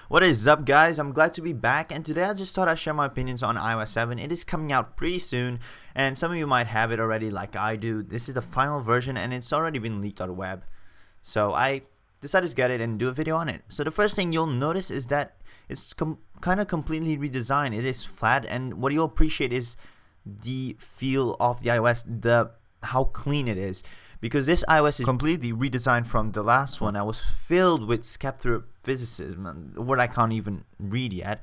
What is up, guys? I'm glad to be back, and today I just thought I'd share my opinions on iOS 7. It is coming out pretty soon, and some of you might have it already like I do. This is the final version and it's already been leaked on the web, so I decided to get it and do a video on it. So the first thing you'll notice is that it's kind of completely redesigned. It is flat, and what you'll appreciate is the feel of the iOS, how clean it is, because this iOS is completely redesigned from the last one that was filled with skepticism, a word I can't even read yet,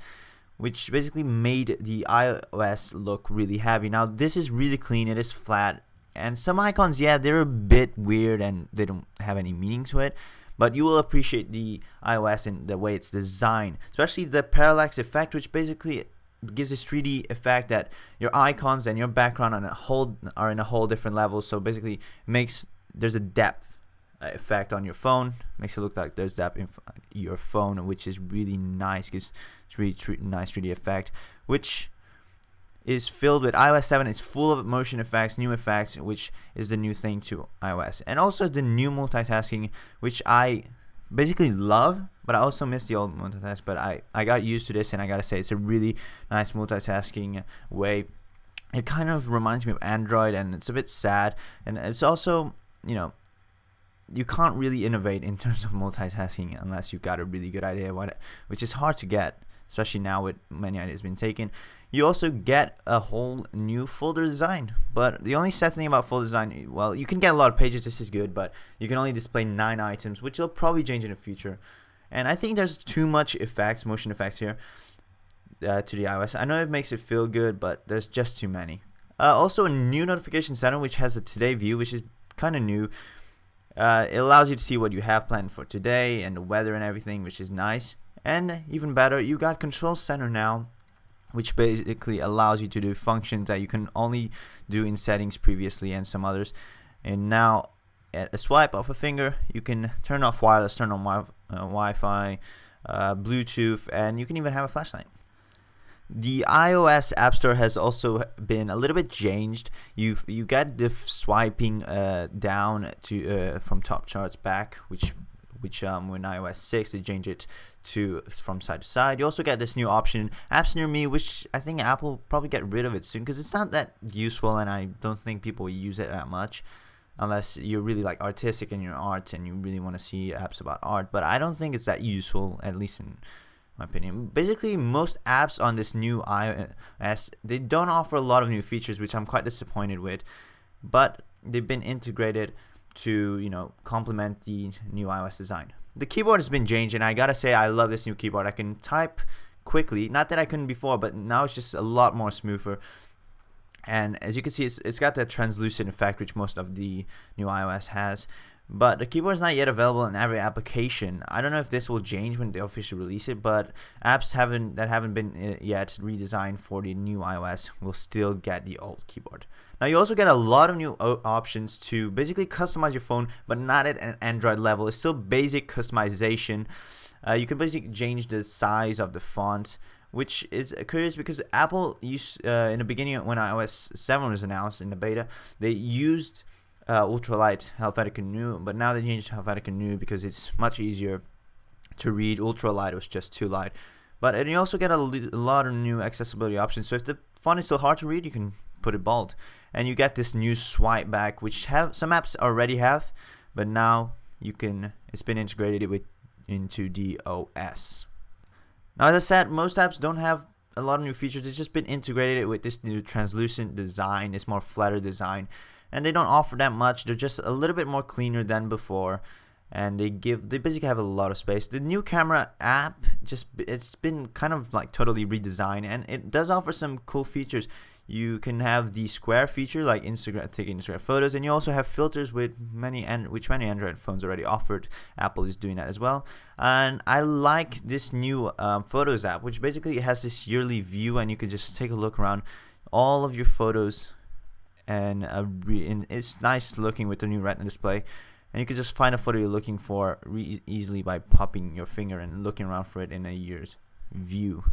which basically made the iOS look really heavy. Now this is really clean, it is flat, and some icons, yeah, they're a bit weird and they don't have any meaning to it, but you will appreciate the iOS and the way it's designed, especially the parallax effect, which basically gives this 3D effect that your icons and your background are in a whole different level. So basically there's a depth effect on your phone, makes it look like there's depth in your phone, which is really nice. Gives really nice 3D effect, which is filled with iOS 7. It's full of motion effects, new effects, which is the new thing to iOS, and also the new multitasking, which I basically love, but I also miss the old multitask. But I got used to this, and I gotta say it's a really nice multitasking way. It kind of reminds me of Android, and it's a bit sad, and it's also, you know, you can't really innovate in terms of multitasking unless you've got a really good idea which is hard to get, especially now with many ideas being taken. You also get a whole new folder design, but the only sad thing about folder design, well, you can get a lot of pages, this is good, but you can only display 9 items, which will probably change in the future. And I think there's too much effects, motion effects here to the iOS. I know it makes it feel good, but there's just too many. Also a new notification center, which has a today view, which is kind of new. It allows you to see what you have planned for today and the weather and everything, which is nice. And even better, you got control center now, which basically allows you to do functions that you can only do in settings previously and some others. And now at a swipe of a finger, you can turn off wireless, turn on Wi-Fi, Bluetooth, and you can even have a flashlight. The iOS App Store has also been a little bit changed. You get the swiping down to from top charts back, which when iOS 6 they changed it to from side to side. You also get this new option, Apps Near Me, which I think Apple will probably get rid of it soon because it's not that useful, and I don't think people use it that much unless you're really like artistic in your art and you really want to see apps about art. But I don't think it's that useful, at least in my opinion. Basically, most apps on this new iOS, they don't offer a lot of new features, which I'm quite disappointed with, but they've been integrated to, you know, complement the new iOS design. The keyboard has been changed, and I gotta say I love this new keyboard. I can type quickly, not that I couldn't before, but now it's just a lot more smoother. And as you can see, it's got that translucent effect which most of the new iOS has. But the keyboard is not yet available in every application. I don't know if this will change when they officially release it, but apps that haven't been yet redesigned for the new iOS will still get the old keyboard. Now you also get a lot of new options to basically customize your phone, but not at an Android level. It's still basic customization. You can basically change the size of the font, which is curious because Apple used in the beginning when iOS 7 was announced in the beta, they used ultralight Helvetica Neue, but now they changed Helvetica Neue because it's much easier to read. Ultralight was just too light. And you also get a lot of new accessibility options. So if the font is still hard to read, you can put it bold, and you get this new swipe back, which some apps already have, but now it's been integrated into the OS. Now, as I said, most apps don't have a lot of new features. It's just been integrated with this new translucent design, this more flatter design, and they don't offer that much. They're just a little bit more cleaner than before, and they basically have a lot of space. The new camera app, it's been kind of like totally redesigned, and it does offer some cool features. You can have the square feature, like taking Instagram photos, and you also have filters which many Android phones already offered. Apple is doing that as well. And I like this new Photos app, which basically has this yearly view, and you can just take a look around all of your photos, and it's nice looking with the new Retina display. And you can just find a photo you're looking for easily by popping your finger and looking around for it in a year's view.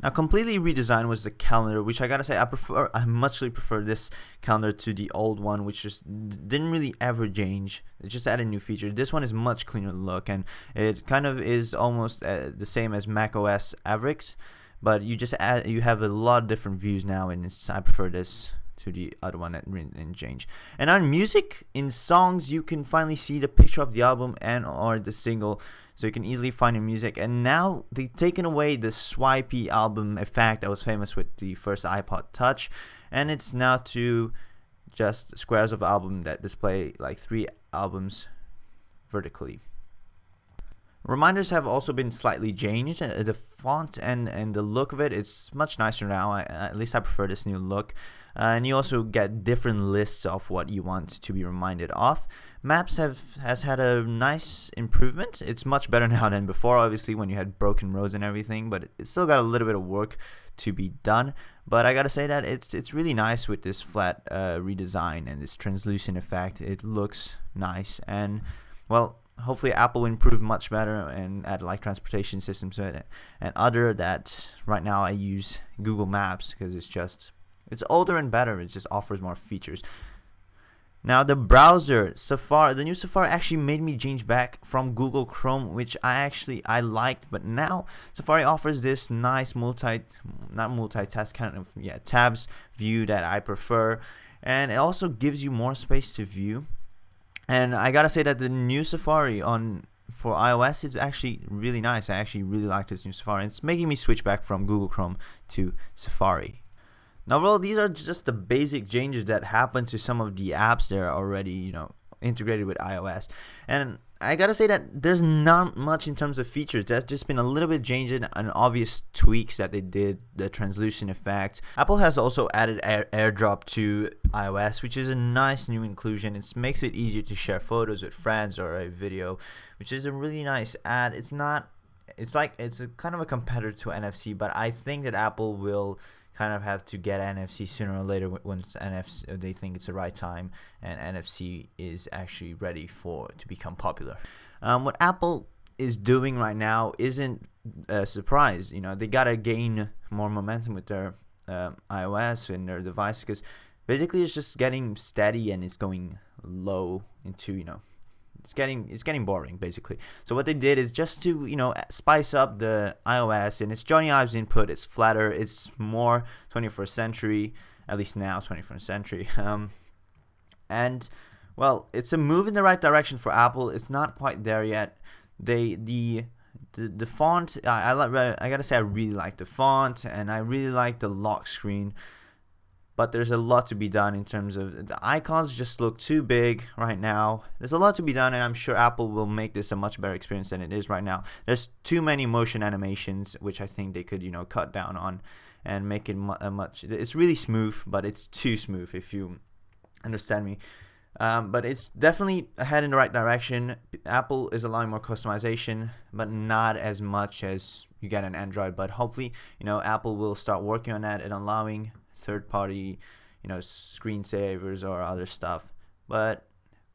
Now, completely redesigned was the calendar, which I gotta say I muchly prefer this calendar to the old one, which just didn't really ever change. It just added new features. This one is much cleaner look, and it kind of is almost the same as macOS Averix, but you have a lot of different views now, and I prefer this to the other one that didn't change. And on music, in songs, you can finally see the picture of the album and or the single, so you can easily find your music. And now they've taken away the swipey album effect that was famous with the first iPod Touch, and it's now to just squares of album that display like 3 albums vertically. Reminders have also been slightly changed. The font and the look of it is much nicer now. At least I prefer this new look. And you also get different lists of what you want to be reminded of. Maps has had a nice improvement. It's much better now than before, obviously, when you had broken roads and everything, but it's still got a little bit of work to be done. But I gotta say that it's really nice with this flat redesign and this translucent effect. It looks nice, and well, hopefully Apple will improve much better and add like transportation systems to it. And other that right now I use Google Maps because it's older and better. It just offers more features. Now the browser, Safari, the new Safari actually made me change back from Google Chrome, which I liked, but now Safari offers this nice tabs view that I prefer, and it also gives you more space to view. And I gotta say that the new Safari for iOS is actually really nice. I actually really like this new Safari. It's making me switch back from Google Chrome to Safari. Now, well, these are just the basic changes that happen to some of the apps that are already, integrated with iOS. And I gotta say that there's not much in terms of features. There's just been a little bit changing and obvious tweaks that they did, the translucent effect. Apple has also added AirDrop to iOS, which is a nice new inclusion. It makes it easier to share photos with friends or a video, which is a really nice add. It's a kind of a competitor to NFC, but I think that Apple will kind of have to get NFC sooner or later when they think it's the right time and NFC is actually ready to become popular. What Apple is doing right now isn't a surprise. They gotta gain more momentum with their iOS and their device, because basically it's just getting steady and it's going low into it's getting boring basically. So what they did is just to spice up the iOS, and it's Johnny Ive's input. It's flatter. It's more 21st century, at least now 21st century. And well, it's a move in the right direction for Apple. It's not quite there yet. The font, I gotta say I really like the font, and I really like the lock screen. But there's a lot to be done in terms of the icons just look too big right now. There's a lot to be done, and I'm sure Apple will make this a much better experience than it is right now. There's too many motion animations, which I think they could cut down on and make it it's really smooth, but it's too smooth, if you understand me. But it's definitely ahead in the right direction. Apple is allowing more customization, but not as much as you get on Android. But hopefully, Apple will start working on that and allowing third-party, screensavers or other stuff. But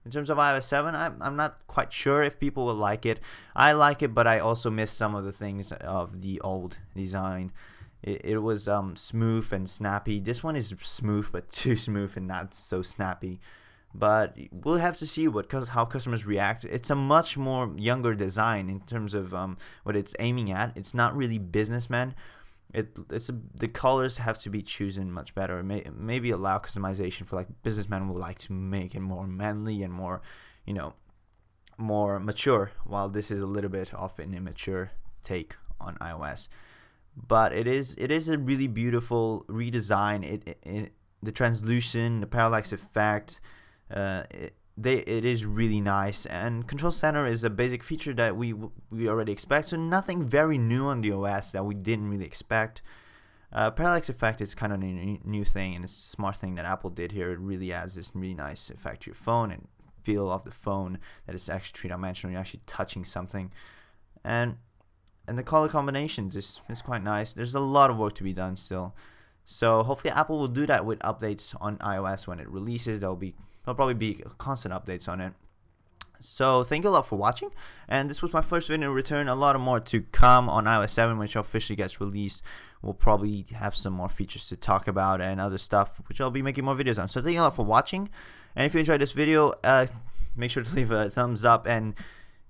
in terms of iOS 7, I'm not quite sure if people will like it. I like it, but I also miss some of the things of the old design. It was smooth and snappy. This one is smooth, but too smooth and not so snappy. But we'll have to see how customers react. It's a much more younger design in terms of what it's aiming at. It's not really businessman. The colors have to be chosen much better. Maybe allow customization for like businessmen would like to make it more manly and more, more mature. While this is a little bit of an immature take on iOS, but it is a really beautiful redesign. The translucent, the parallax effect. It is really nice, and Control Center is a basic feature that we already expect, so nothing very new on the OS that we didn't really expect. Parallax effect is kind of a new thing, and it's a smart thing that Apple did here. It really adds this really nice effect to your phone and feel of the phone that it's actually three-dimensional. You're actually touching something, and the color combinations is quite nice. There's a lot of work to be done still, so hopefully Apple will do that with updates on iOS when it releases. There'll probably be constant updates on it. So thank you a lot for watching, and this was my first video in return. A lot more to come on iOS 7, which officially gets released. We'll probably have some more features to talk about and other stuff, which I'll be making more videos on. So thank you a lot for watching, and if you enjoyed this video, make sure to leave a thumbs up, and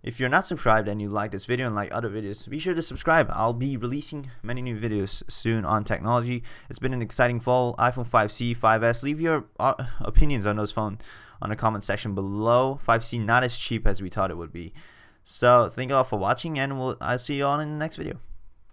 if you're not subscribed and you like this video and like other videos, be sure to subscribe. I'll be releasing many new videos soon on technology. It's been an exciting fall. iPhone 5C, 5S. Leave your opinions on those phones on the comment section below. 5C not as cheap as we thought it would be. So thank you all for watching, and I'll see you all in the next video.